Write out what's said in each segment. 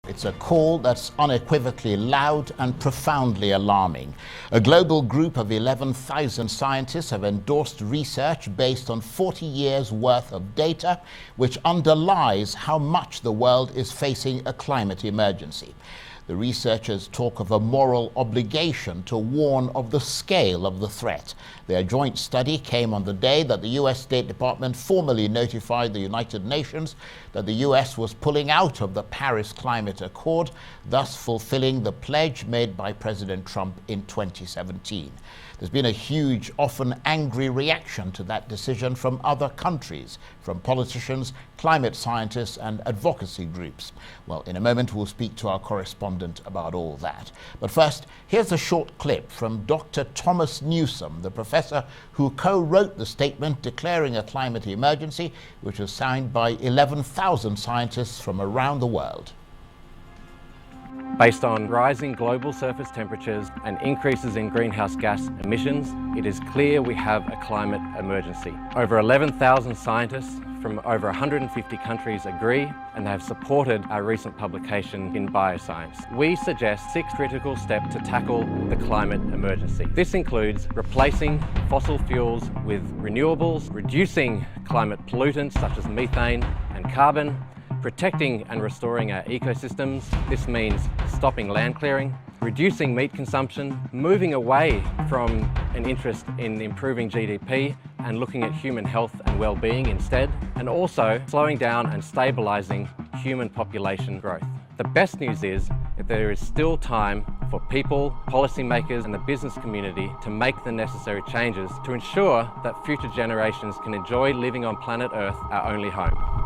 It's a call that's unequivocally loud and profoundly alarming. A global group of 11,000 scientists have endorsed research based on 40 years' worth of data, which underlies how much the world is facing a climate emergency. The researchers talk of a moral obligation to warn of the scale of the threat. Their joint study came on the day that the US State Department formally notified the United Nations that the US was pulling out of the Paris Climate Accord, thus fulfilling the pledge made by President Trump in 2017. There's been a huge, often angry reaction to that decision from other countries, from politicians, climate scientists and advocacy groups. Well, in a moment we'll speak to our correspondent about all that. But first, here's a short clip from Dr. Thomas Newsom, the professor who co-wrote the statement declaring a climate emergency, which was signed by 11,000 scientists from around the world. Based on rising global surface temperatures and increases in greenhouse gas emissions, it is clear we have a climate emergency. Over 11,000 scientists from over 150 countries agree and have supported our recent publication in Bioscience. We suggest 6 critical steps to tackle the climate emergency. This includes replacing fossil fuels with renewables, reducing climate pollutants such as methane and carbon, protecting and restoring our ecosystems. This means stopping land clearing, reducing meat consumption, moving away from an interest in improving GDP and looking at human health and well-being instead, and also slowing down and stabilising human population growth. The best news is that there is still time for people, policymakers and the business community to make the necessary changes to ensure that future generations can enjoy living on planet Earth, our only home.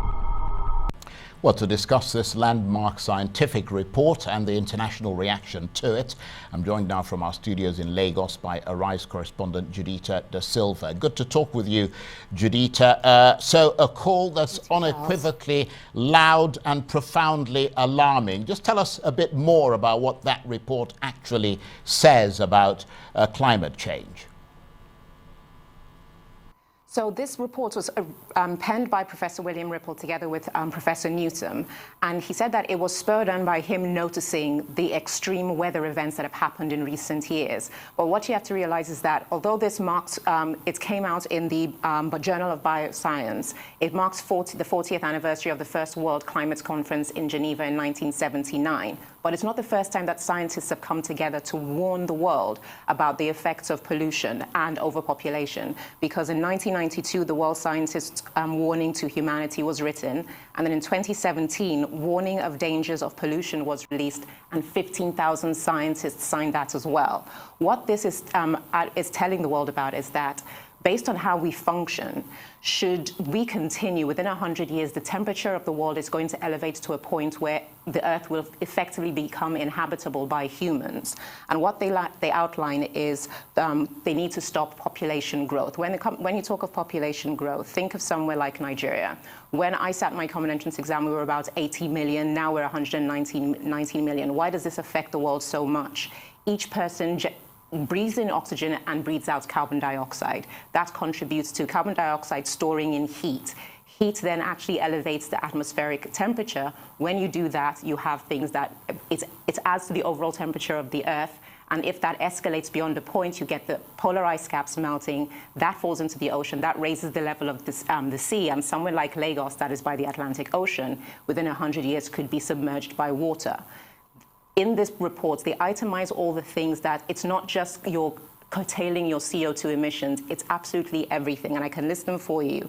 Well, to discuss this landmark scientific report and the international reaction to it, I'm joined now from our studios in Lagos by Arise correspondent Judita de Silva. Good to talk with you, Judita. So a call that's unequivocally loud and profoundly alarming. Just tell us a bit more about what that report actually says about climate change. So this report was penned by Professor William Ripple together with Professor Newsom, and he said that it was spurred on by him noticing the extreme weather events that have happened in recent years. But what you have to realize is that although this marks, it came out in the Journal of Bioscience, it marks the 40th anniversary of the first World Climate Conference in Geneva in 1979. But it's not the first time that scientists have come together to warn the world about the effects of pollution and overpopulation. Because in 1992, the World Scientists' Warning to Humanity was written. And then in 2017, Warning of Dangers of Pollution was released, and 15,000 scientists signed that as well. What this is telling the world about is that based on how we function, should we continue within 100 years, the temperature of the world is going to elevate to a point where the Earth will effectively become inhabitable by humans. And what they outline is they need to stop population growth. When you talk of population growth, think of somewhere like Nigeria. When I sat my common entrance exam, we were about 80 million. Now we're 119 million. Why does this affect the world so much? Each person breathes in oxygen and breathes out carbon dioxide. That contributes to carbon dioxide storing in heat. Heat then actually elevates the atmospheric temperature. When you do that, you have things that it adds to the overall temperature of the Earth. And if that escalates beyond a point, you get the polar ice caps melting. That falls into the ocean. That raises the level of the sea. And somewhere like Lagos, that is by the Atlantic Ocean, within 100 years could be submerged by water. In this report, they itemize all the things that it's not just your curtailing your CO2 emissions, it's absolutely everything, and I can list them for you.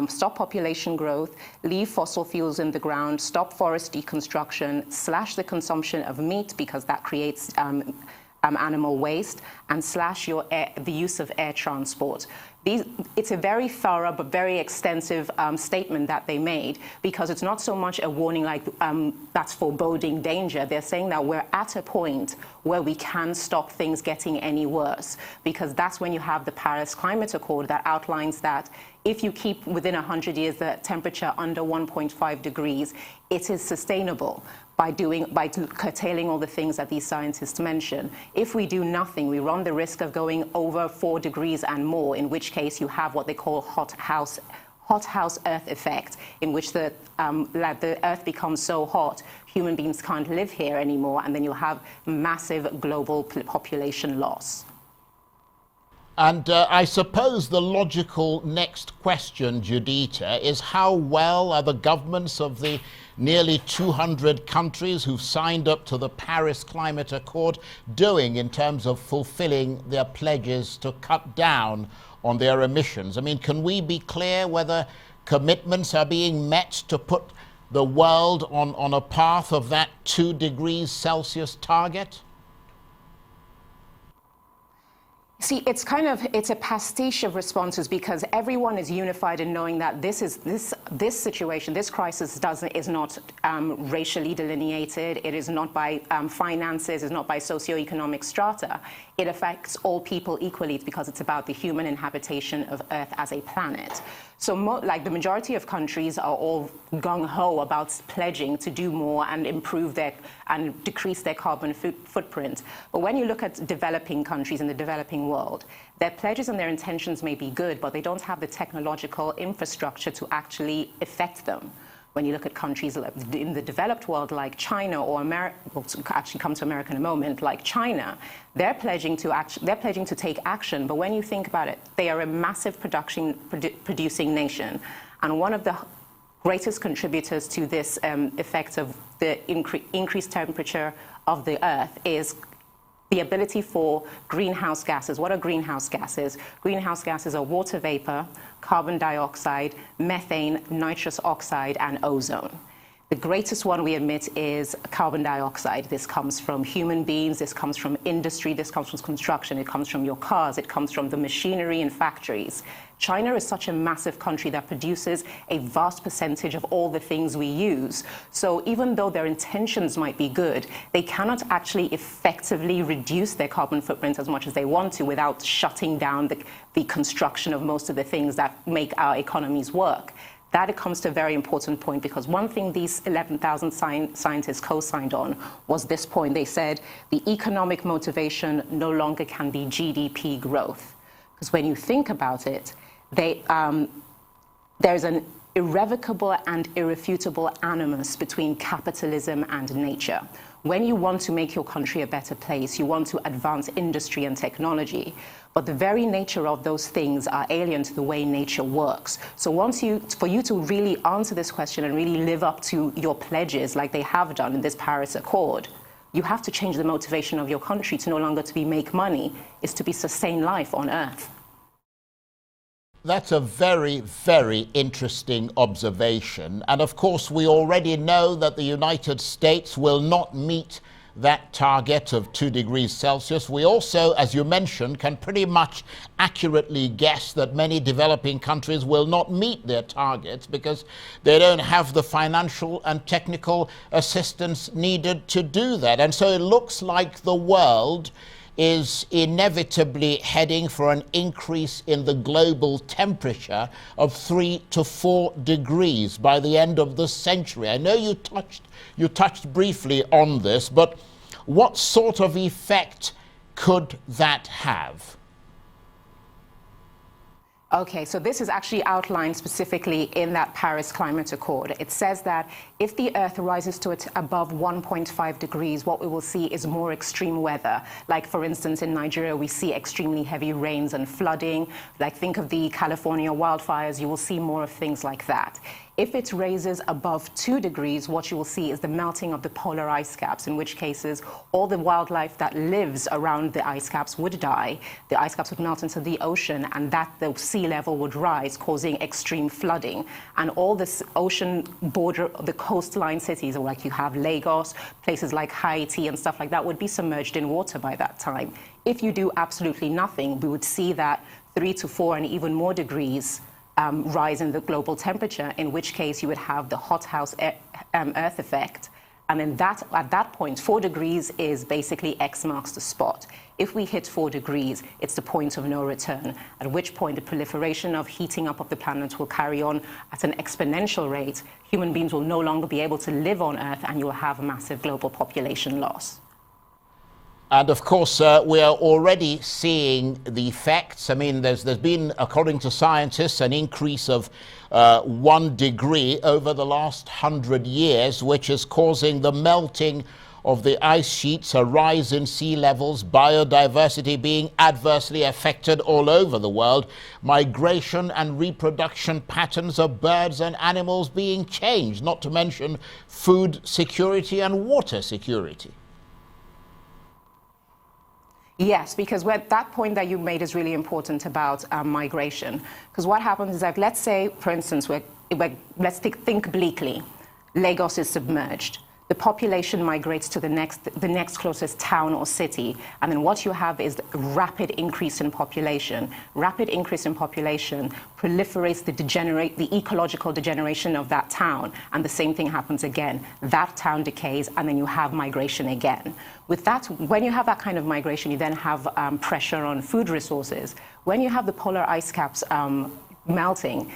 Stop population growth, leave fossil fuels in the ground, stop forest deconstruction, slash the consumption of meat because that creates animal waste, and slash the use of air transport. It's a very thorough but very extensive statement that they made, because it's not so much a warning like that's foreboding danger. They're saying that we're at a point where we can stop things getting any worse, because that's when you have the Paris Climate Accord that outlines that if you keep within 100 years the temperature under 1.5 degrees, it is sustainable by curtailing all the things that these scientists mention. If we do nothing, we run the risk of going over 4 degrees and more, in which case you have what they call hothouse Earth effect, in which the Earth becomes so hot, human beings can't live here anymore, and then you'll have massive global population loss. And I suppose the logical next question, Judita, is how well are the governments of the nearly 200 countries who've signed up to the Paris Climate Accord doing in terms of fulfilling their pledges to cut down on their emissions? I mean, can we be clear whether commitments are being met to put the world on a path of that 2 degrees Celsius target? See, it's a pastiche of responses, because everyone is unified in knowing that this situation, this crisis is not racially delineated. It is not by finances. It's not by socioeconomic strata. It affects all people equally, because it's about the human inhabitation of Earth as a planet. So, like, the majority of countries are all gung-ho about pledging to do more and improve and decrease their carbon footprint. But when you look at developing countries in the developing world, their pledges and their intentions may be good, but they don't have the technological infrastructure to actually effect them. When you look at countries in the developed world like China or America, we'll actually come to America in a moment, like China, they're pledging to take action. But when you think about it, they are a massive producing nation. And one of the greatest contributors to this effect of the increased temperature of the Earth is the ability for greenhouse gases. What are greenhouse gases? Greenhouse gases are water vapor, carbon dioxide, methane, nitrous oxide, and ozone. The greatest one we emit is carbon dioxide. This comes from human beings, this comes from industry, this comes from construction, it comes from your cars, it comes from the machinery in factories. China is such a massive country that produces a vast percentage of all the things we use. So even though their intentions might be good, they cannot actually effectively reduce their carbon footprint as much as they want to without shutting down the construction of most of the things that make our economies work. That it comes to a very important point, because one thing these 11,000 scientists co-signed on was this point. They said the economic motivation no longer can be GDP growth. Because when you think about it, there's an irrevocable and irrefutable animus between capitalism and nature. When you want to make your country a better place, you want to advance industry and technology, but the very nature of those things are alien to the way nature works. So for you to really answer this question and really live up to your pledges like they have done in this Paris Accord, you have to change the motivation of your country to no longer to be make money, is to be sustain life on Earth. That's a very, very interesting observation. And of course, we already know that the United States will not meet that target of 2 degrees Celsius. We also, as you mentioned, can pretty much accurately guess that many developing countries will not meet their targets because they don't have the financial and technical assistance needed to do that. And so it looks like the world is inevitably heading for an increase in the global temperature of 3 to 4 degrees by the end of the century. I know you touched briefly on this, but what sort of effect could that have? Okay, so this is actually outlined specifically in that Paris Climate Accord. It says that if the Earth rises to above 1.5 degrees, what we will see is more extreme weather. Like, for instance, in Nigeria, we see extremely heavy rains and flooding. Like, think of the California wildfires, you will see more of things like that. If it raises above 2 degrees, what you will see is the melting of the polar ice caps, in which cases all the wildlife that lives around the ice caps would die. The ice caps would melt into the ocean, and the sea level would rise, causing extreme flooding. And all this ocean border, the coastline cities, like you have Lagos, places like Haiti and stuff like that, would be submerged in water by that time. If you do absolutely nothing, we would see that 3 to 4 and even more degrees rise in the global temperature, in which case you would have the hothouse Earth effect. And then at that point, 4 degrees is basically X marks the spot. If we hit 4 degrees, it's the point of no return, at which point the proliferation of heating up of the planet will carry on at an exponential rate. Human beings will no longer be able to live on Earth, and you will have a massive global population loss. And of course, we are already seeing the effects. I mean, there's been, according to scientists, an increase of 1 degree over the last 100 years, which is causing the melting of the ice sheets, a rise in sea levels, biodiversity being adversely affected all over the world, migration and reproduction patterns of birds and animals being changed, not to mention food security and water security. Yes, because that point that you made is really important about migration. Because what happens is that, let's say, for instance, let's think bleakly. Lagos is submerged. The population migrates to the next closest town or city, and then what you have is a rapid increase in population. Rapid increase in population proliferates the ecological degeneration of that town, and the same thing happens again. That town decays, and then you have migration again. With that, when you have that kind of migration, you then have pressure on food resources. When you have the polar ice caps melting,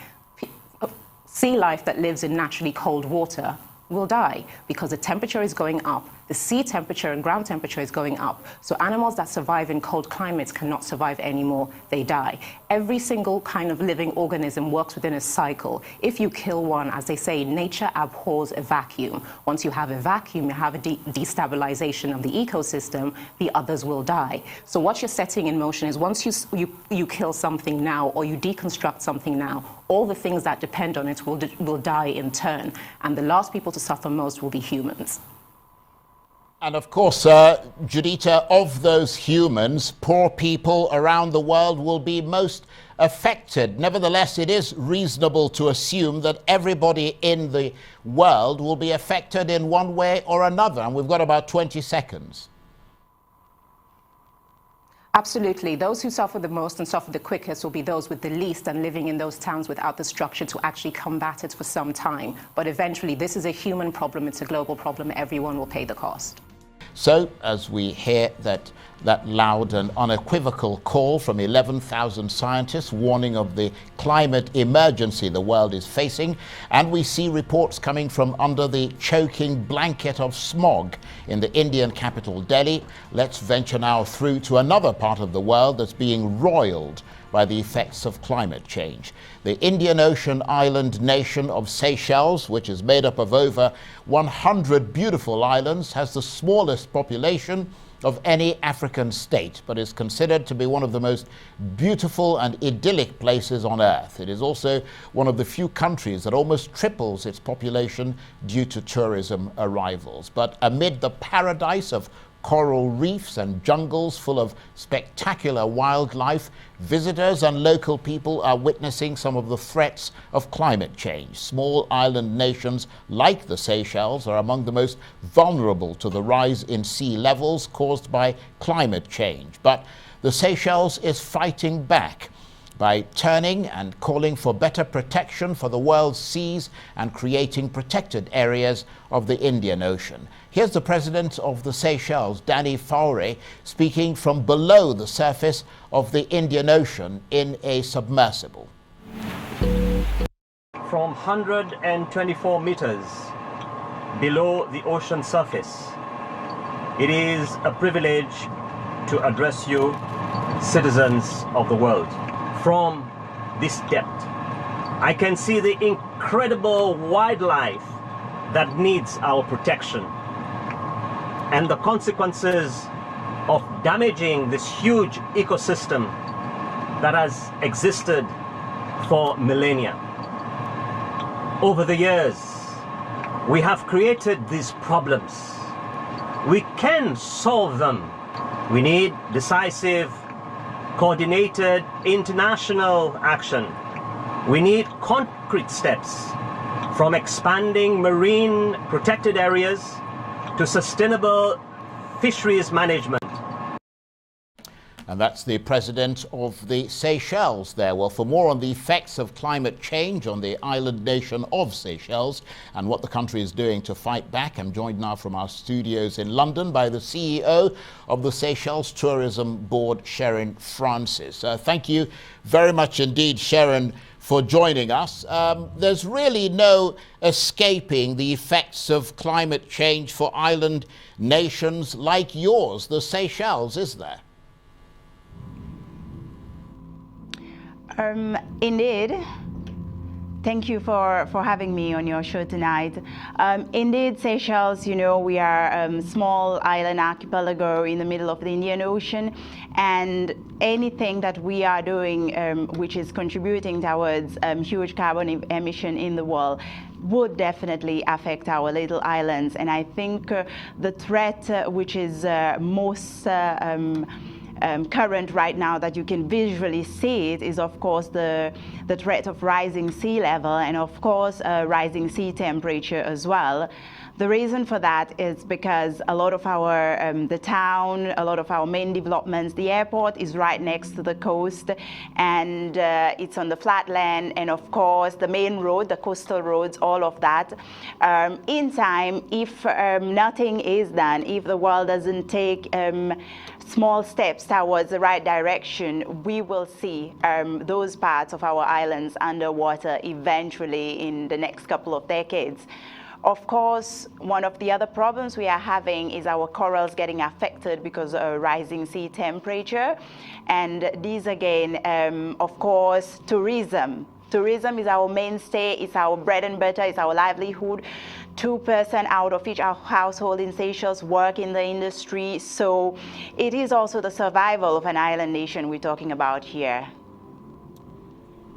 sea life that lives in naturally cold water will die because the temperature is going up, the sea temperature and ground temperature is going up. So animals that survive in cold climates cannot survive anymore, they die. Every single kind of living organism works within a cycle. If you kill one, as they say, nature abhors a vacuum. Once you have a vacuum, you have a destabilization of the ecosystem, the others will die. So what you're setting in motion is once you kill something now or you deconstruct something now, all the things that depend on it will die in turn. And the last people to suffer most will be humans. And of course, Judita, of those humans, poor people around the world will be most affected. Nevertheless, it is reasonable to assume that everybody in the world will be affected in one way or another. And we've got about 20 seconds. Absolutely. Those who suffer the most and suffer the quickest will be those with the least and living in those towns without the structure to actually combat it for some time. But eventually, this is a human problem. It's a global problem. Everyone will pay the cost. So, as we hear that loud and unequivocal call from 11,000 scientists warning of the climate emergency the world is facing, and we see reports coming from under the choking blanket of smog in the Indian capital Delhi, let's venture now through to another part of the world that's being roiled by the effects of climate change. The Indian Ocean island nation of Seychelles, which is made up of over 100 beautiful islands, has the smallest population of any African state, but is considered to be one of the most beautiful and idyllic places on Earth. It is also one of the few countries that almost triples its population due to tourism arrivals. But amid the paradise of coral reefs and jungles full of spectacular wildlife, visitors and local people are witnessing some of the threats of climate change. Small island nations like the Seychelles are among the most vulnerable to the rise in sea levels caused by climate change. But the Seychelles is fighting back by turning and calling for better protection for the world's seas and creating protected areas of the Indian Ocean. Here's the president of the Seychelles, Danny Faure, speaking from below the surface of the Indian Ocean in a submersible. From 124 meters below the ocean surface, it is a privilege to address you, citizens of the world. From this depth, I can see the incredible wildlife that needs our protection and the consequences of damaging this huge ecosystem that has existed for millennia. Over the years, we have created these problems. We can solve them. We need decisive, coordinated international action. We need concrete steps, from expanding marine protected areas to sustainable fisheries management. and that's the president of the Seychelles there. Well, for more on the effects of climate change on the island nation of Seychelles and what the country is doing to fight back, I'm joined now from our studios in London by the CEO of the Seychelles Tourism Board, Sharon Francis. Thank you very much indeed, Sherin, for joining us. There's really no escaping the effects of climate change for island nations like yours, the Seychelles, is there? Indeed. Thank you for having me on your show tonight. Indeed, Seychelles, you know, we are a small island archipelago in the middle of the Indian Ocean, and anything that we are doing which is contributing towards huge carbon emission in the world would definitely affect our little islands. And I think the threat which is most current right now, that you can visually see it, is of course the threat of rising sea level and of course rising sea temperature as well. The reason for that is because a lot of our, the town, a lot of our main developments, the airport is right next to the coast, and it's on the flat land, and of course the main road, the coastal roads, all of that. In time, if nothing is done, if the world doesn't take small steps towards the right direction, we will see those parts of our islands underwater eventually in the next couple of decades. Of course, one of the other problems we are having is our corals getting affected because of rising sea temperature. And these again, of course, tourism. Tourism is our mainstay, it's our bread and butter, it's our livelihood. 2% out of each household in Seychelles work in the industry. So it is also the survival of an island nation we're talking about here.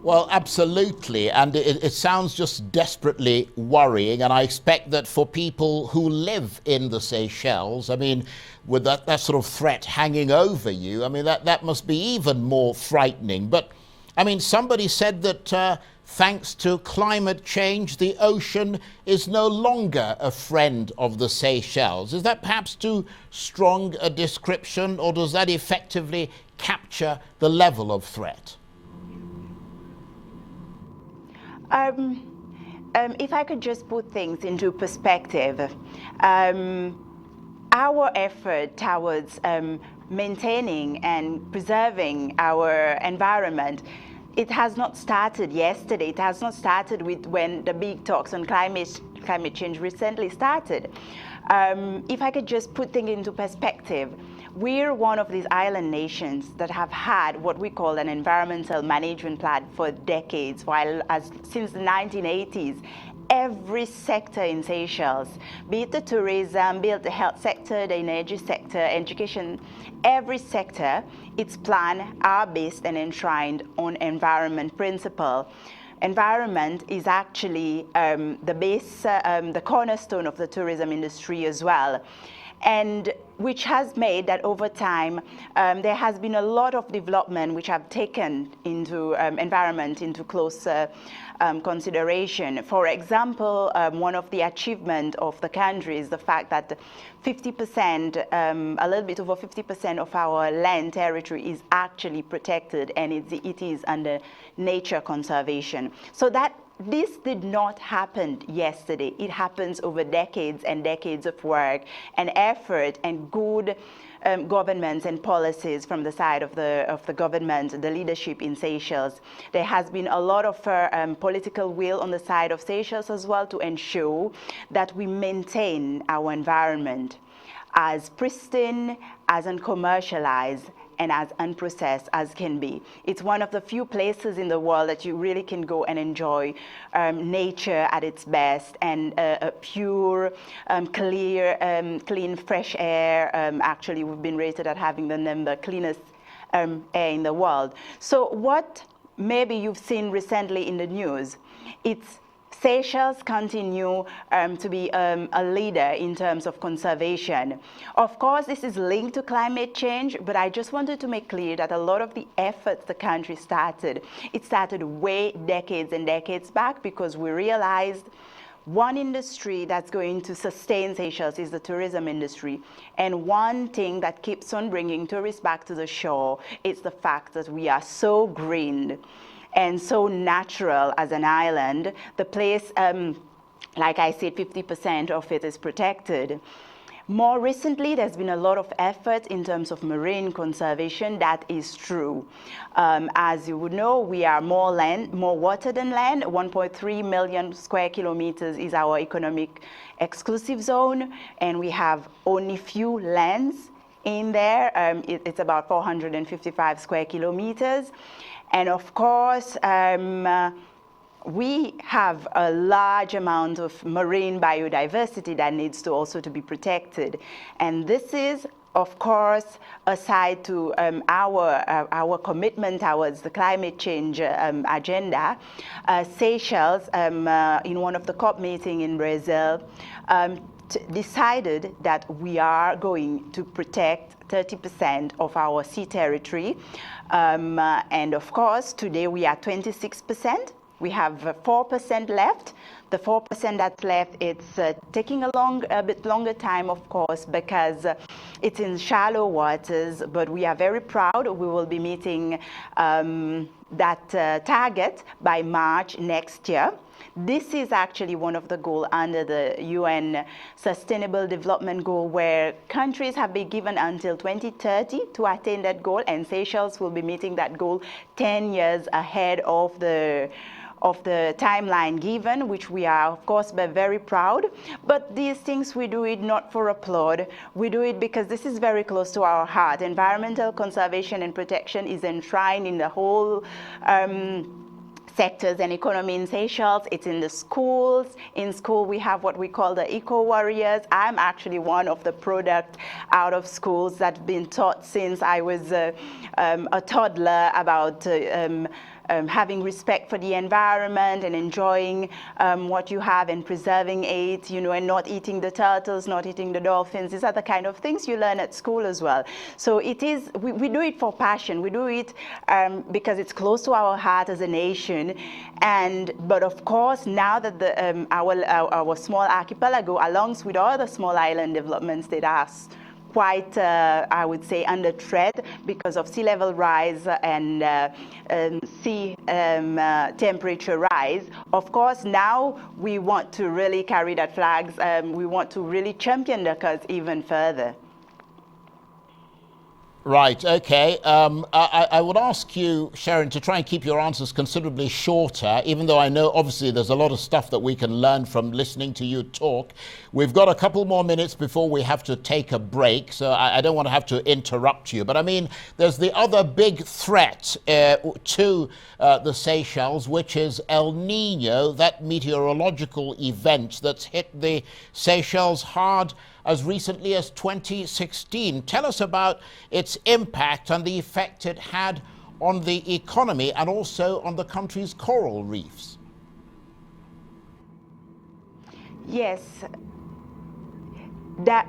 Well, absolutely, and it sounds just desperately worrying, and I expect that for people who live in the Seychelles, I mean, with that sort of threat hanging over you, I mean, that must be even more frightening. But, I mean, somebody said that thanks to climate change, the ocean is no longer a friend of the Seychelles. Is that perhaps too strong a description, or does that effectively capture the level of threat? If I could just put things into perspective, our effort towards maintaining and preserving our environment, it has not started yesterday. It has not started with when the big talks on climate change recently started. If I could just put things into perspective, we're one of these island nations that have had what we call an environmental management plan for decades, since the 1980s. Every sector in Seychelles, be it the tourism, be it the health sector, the energy sector, education, every sector, its plan are based and enshrined on environment principle. Environment is actually the base, the cornerstone of the tourism industry as well, and which has made that over time there has been a lot of development which have taken into environment into close consideration. For example, one of the achievements of the country is the fact that 50%, a little bit over 50% of our land territory is actually protected, and it is under nature conservation. So that this did not happen yesterday. It happens over decades and decades of work and effort and good governments and policies from the side of the government, the leadership in Seychelles. There has been a lot of political will on the side of Seychelles as well to ensure that we maintain our environment as pristine, as uncommercialized, and as unprocessed as can be. It's one of the few places in the world that you really can go and enjoy nature at its best, and a pure, clear, clean, fresh air. Actually, we've been rated at having the cleanest air in the world. So what maybe you've seen recently in the news, it's Seychelles continue to be a leader in terms of conservation. Of course, this is linked to climate change, but I just wanted to make clear that a lot of the efforts the country started, it started way decades and decades back, because we realized one industry that's going to sustain Seychelles is the tourism industry. And one thing that keeps on bringing tourists back to the shore is the fact that we are so green and so natural as an island. The place, like I said, 50% of it is protected. More recently, there's been a lot of effort in terms of marine conservation. That is true. As you would know, we are more water than land. 1.3 million square kilometers is our economic exclusive zone, and we have only few lands in there. It's about 455 square kilometers. And of course, we have a large amount of marine biodiversity that needs to also to be protected. And this is, of course, aside to our commitment towards the climate change agenda. Seychelles, in one of the COP meetings in Brazil, decided that we are going to protect 30% of our sea territory. And of course, today we are 26%. We have 4% left. The 4% that's left, it's taking a bit longer time, of course, because it's in shallow waters, but we are very proud. We will be meeting that target by March next year. This is actually one of the goals under the UN Sustainable Development Goal, where countries have been given until 2030 to attain that goal, and Seychelles will be meeting that goal 10 years ahead of the timeline given, which we are, of course, very proud. But these things, we do it not for applaud. We do it because this is very close to our heart. Environmental conservation and protection is enshrined in the whole sectors and economy in Seychelles. It's in the schools. In school, we have what we call the eco warriors. I'm actually one of the product out of schools that's been taught since I was a toddler about having respect for the environment and enjoying what you have and preserving it, you know, and not eating the turtles, not eating the dolphins. These are the kind of things you learn at school as well. So it is, we do it for passion. We do it because it's close to our heart as a nation. But of course, now that our small archipelago, along with other small island developments that are quite, I would say, under threat because of sea level rise and sea temperature rise. Of course, now we want to really carry that flags. We want to really champion the cause even further. Right, okay. I would ask you, Sherin, to try and keep your answers considerably shorter, even though I know obviously there's a lot of stuff that we can learn from listening to you talk. We've got a couple more minutes before we have to take a break, so I don't want to have to interrupt you. But I mean, there's the other big threat to the Seychelles, which is El Nino, that meteorological event that's hit the Seychelles hard as recently as 2016. Tell us about its impact and the effect it had on the economy and also on the country's coral reefs. Yes, that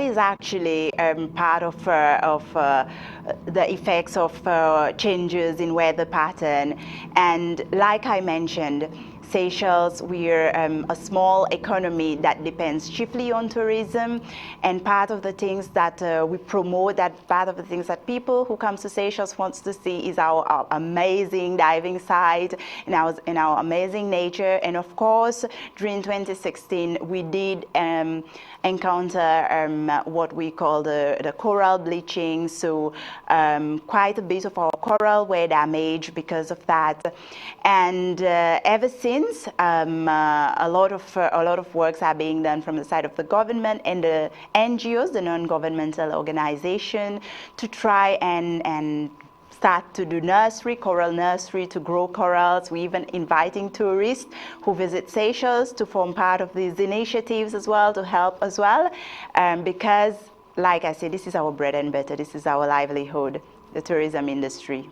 is actually part of the effects of changes in weather pattern. And like I mentioned, Seychelles, we're a small economy that depends chiefly on tourism, and part of the things that we promote, that part of the things that people who come to Seychelles wants to see is our amazing diving site and our amazing nature. And of course, during 2016, we did encounter what we call the coral bleaching. So quite a bit of our coral were damaged because of that. And ever since, a lot of works are being done from the side of the government and the NGOs, the non-governmental organization, to try and start to do coral nursery to grow corals. We're even inviting tourists who visit Seychelles to form part of these initiatives as well, to help as well, because, like I said, this is our bread and butter. This is our livelihood, the tourism industry.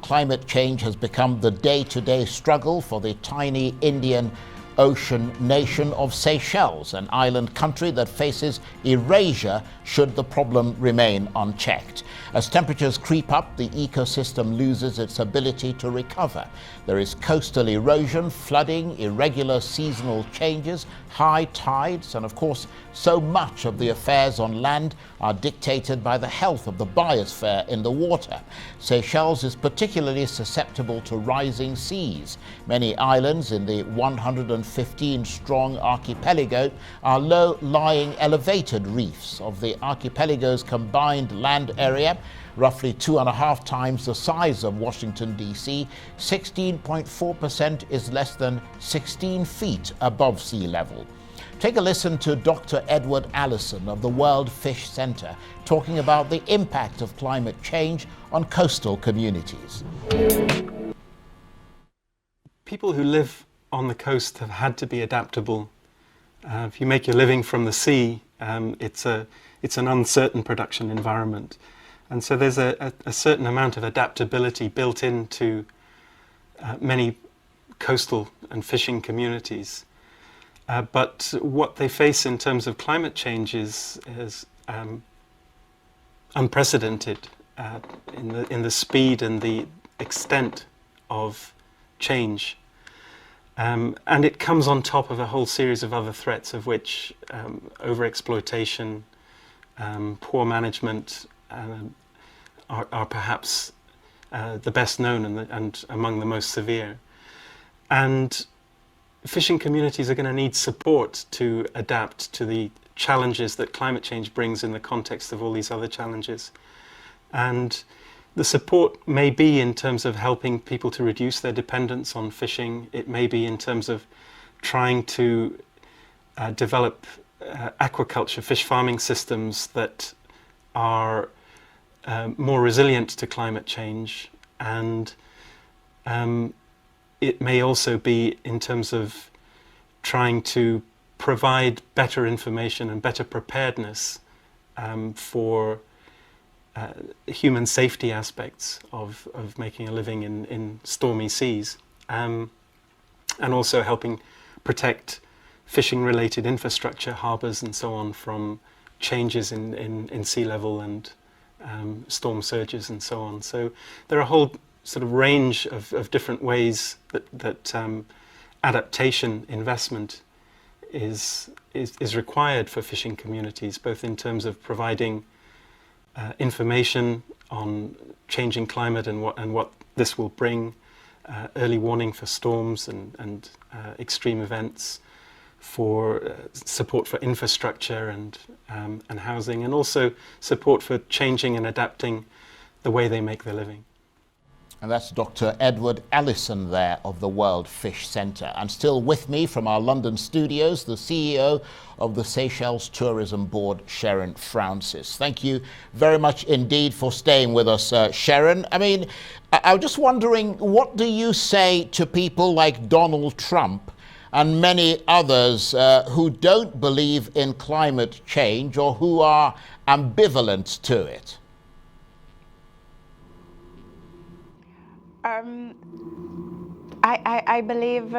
Climate change has become the day-to-day struggle for the tiny Indian ocean nation of Seychelles, an island country that faces erasure should the problem remain unchecked. As temperatures creep up, the ecosystem loses its ability to recover. There is coastal erosion, flooding, irregular seasonal changes, high tides, and of course, so much of the affairs on land are dictated by the health of the biosphere in the water. Seychelles is particularly susceptible to rising seas. Many islands in the 115-strong archipelago are low-lying elevated reefs. Of the archipelago's combined land area, roughly 2.5 times the size of Washington, D.C., 16.4% is less than 16 feet above sea level. Take a listen to Dr. Edward Allison of the World Fish Center talking about the impact of climate change on coastal communities. People who live on the coast have had to be adaptable. If you make your living from the sea, it's an uncertain production environment. And so there's a certain amount of adaptability built into many coastal and fishing communities. But what they face in terms of climate change is unprecedented in the speed and the extent of change. And it comes on top of a whole series of other threats, of which overexploitation, poor management are perhaps the best known and among the most severe. And fishing communities are going to need support to adapt to the challenges that climate change brings in the context of all these other challenges. And the support may be in terms of helping people to reduce their dependence on fishing. It may be in terms of trying to develop aquaculture, fish farming systems that are more resilient to climate change. And it may also be in terms of trying to provide better information and better preparedness for human safety aspects of making a living in stormy seas, and also helping protect fishing-related infrastructure, harbours and so on from changes in sea level and storm surges and so on. So there are a whole sort of range of different ways that adaptation investment is required for fishing communities, both in terms of providing information on changing climate and what this will bring, early warning for storms and extreme events, for support for infrastructure and housing, and also support for changing and adapting the way they make their living. And that's Dr. Edward Allison there of the World Fish Center. And still with me from our London studios, the CEO of the Seychelles Tourism Board, Sharon Francis. Thank you very much indeed for staying with us, Sherin. I mean, I was just wondering, what do you say to people like Donald Trump and many others who don't believe in climate change or who are ambivalent to it? I believe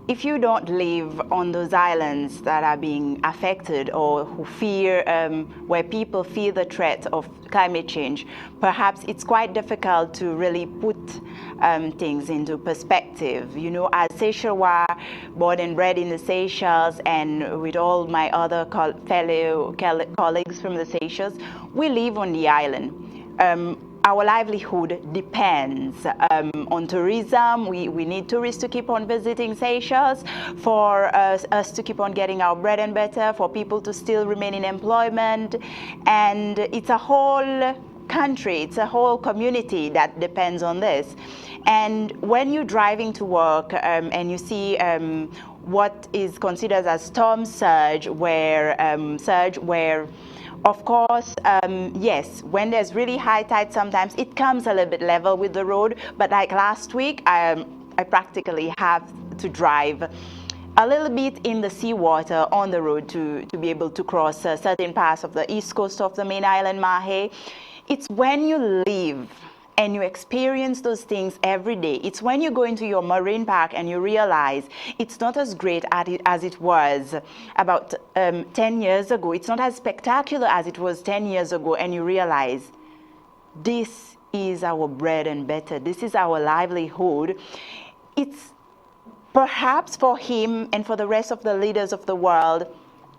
if you don't live on those islands that are being affected or who fear, where people fear the threat of climate change, perhaps it's quite difficult to really put things into perspective. You know, as Seychellois, born and bred in the Seychelles, and with all my other fellow colleagues from the Seychelles, we live on the island. Our livelihood depends on tourism. We need tourists to keep on visiting Seychelles, for us to keep on getting our bread and butter, for people to still remain in employment. And it's a whole country, it's a whole community that depends on this. And when you're driving to work and you see what is considered as storm surge, where of course, yes, when there's really high tide, sometimes it comes a little bit level with the road. But like last week, I practically have to drive a little bit in the seawater on the road to be able to cross certain parts of the east coast of the main island, Mahe. It's when you live and you experience those things every day. It's when you go into your marine park and you realize it's not as great as it was about 10 years ago. It's not as spectacular as it was 10 years ago, and you realize this is our bread and butter. This is our livelihood. It's perhaps for him and for the rest of the leaders of the world,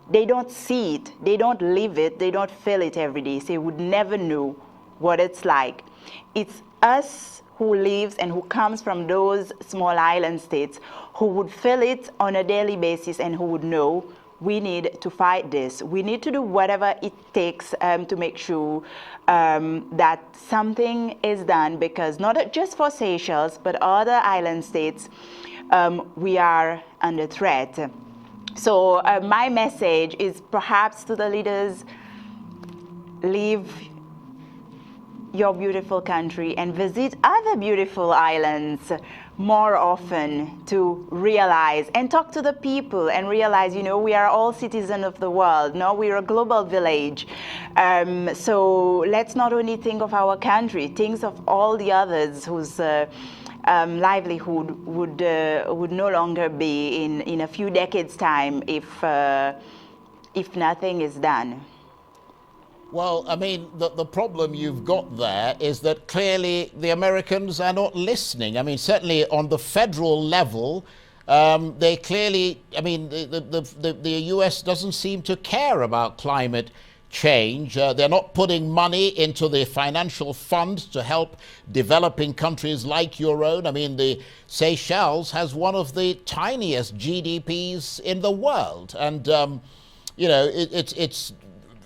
they don't see it, they don't live it, they don't feel it every day. So they would never know what it's like. It's us who lives and who comes from those small island states who would feel it on a daily basis and who would know we need to fight this. We need to do whatever it takes to make sure that something is done, because not just for Seychelles, but other island states, we are under threat. So my message is perhaps to the leaders: leave your beautiful country and visit other beautiful islands more often to realize and talk to the people and realize, you know, we are all citizens of the world. No, we're a global village. So let's not only think of our country, think of all the others whose livelihood would no longer be in a few decades' time if nothing is done. Well, I mean, the problem you've got there is that clearly the Americans are not listening. I mean, certainly on the federal level, they clearly, I mean, the US doesn't seem to care about climate change. They're not putting money into the financial funds to help developing countries like your own. I mean, the Seychelles has one of the tiniest GDPs in the world. And, you know, it's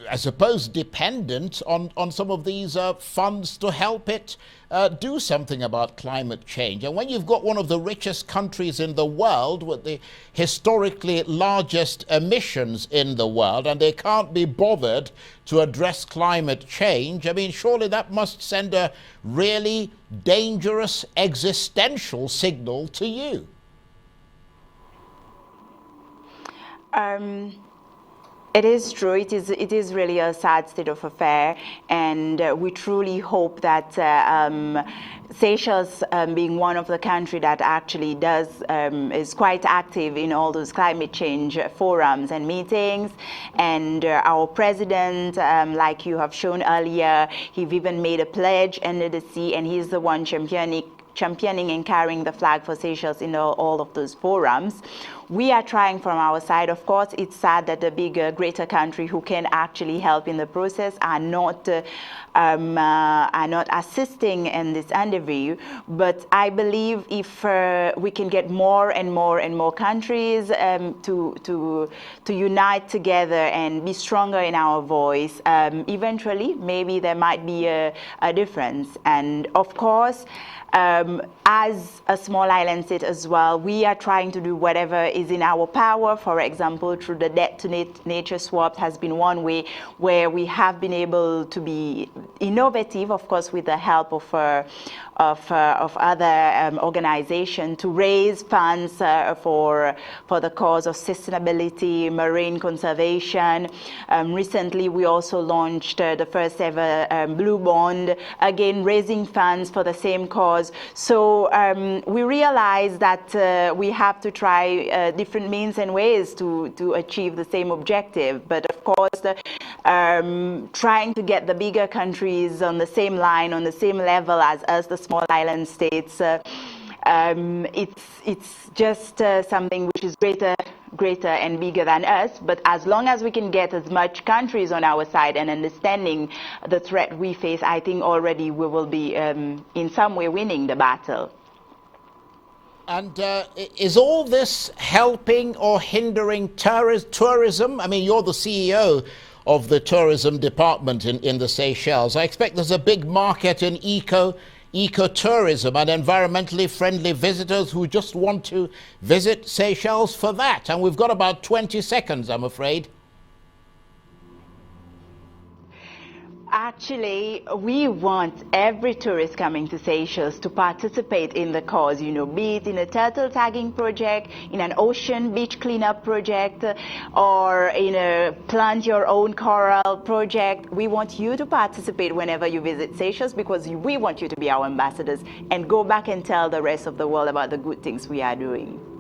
I suppose, dependent on some of these funds to help it do something about climate change. And when you've got one of the richest countries in the world with the historically largest emissions in the world, and they can't be bothered to address climate change, I mean, surely that must send a really dangerous existential signal to you. It is true. It is really a sad state of affair, and we truly hope that Seychelles, being one of the countries that actually is quite active in all those climate change forums and meetings, and our president, like you have shown earlier, he even made a pledge under the sea, and he's the one championing and carrying the flag for Seychelles in all of those forums. We are trying from our side. Of course, it's sad that the bigger, greater country who can actually help in the process are not assisting in this endeavor. But I believe if we can get more and more countries to unite together and be stronger in our voice, eventually maybe there might be a difference. And of course, as a small island state as well, we are trying to do whatever is in our power. For example, through the debt to nature swaps has been one way where we have been able to be innovative, of course, with the help of other organizations to raise funds for the cause of sustainability, marine conservation. Recently, we also launched the first ever Blue Bond, again raising funds for the same cause. So we realize that we have to try different means and ways to achieve the same objective. But of course, trying to get the bigger countries on the same line, on the same level as us, the small island states, it's just something which is greater and bigger than us. But as long as we can get as much countries on our side and understanding the threat we face, I think already we will be in some way winning the battle. And is all this helping or hindering tourism? I mean, you're the CEO of the tourism department in the Seychelles. I expect there's a big market in ecotourism and environmentally friendly visitors who just want to visit Seychelles for that. And we've got about 20 seconds, I'm afraid. Actually, we want every tourist coming to Seychelles to participate in the cause, you know, be it in a turtle tagging project, in an ocean beach cleanup project, or in a plant your own coral project. We want you to participate whenever you visit Seychelles, because we want you to be our ambassadors and go back and tell the rest of the world about the good things we are doing.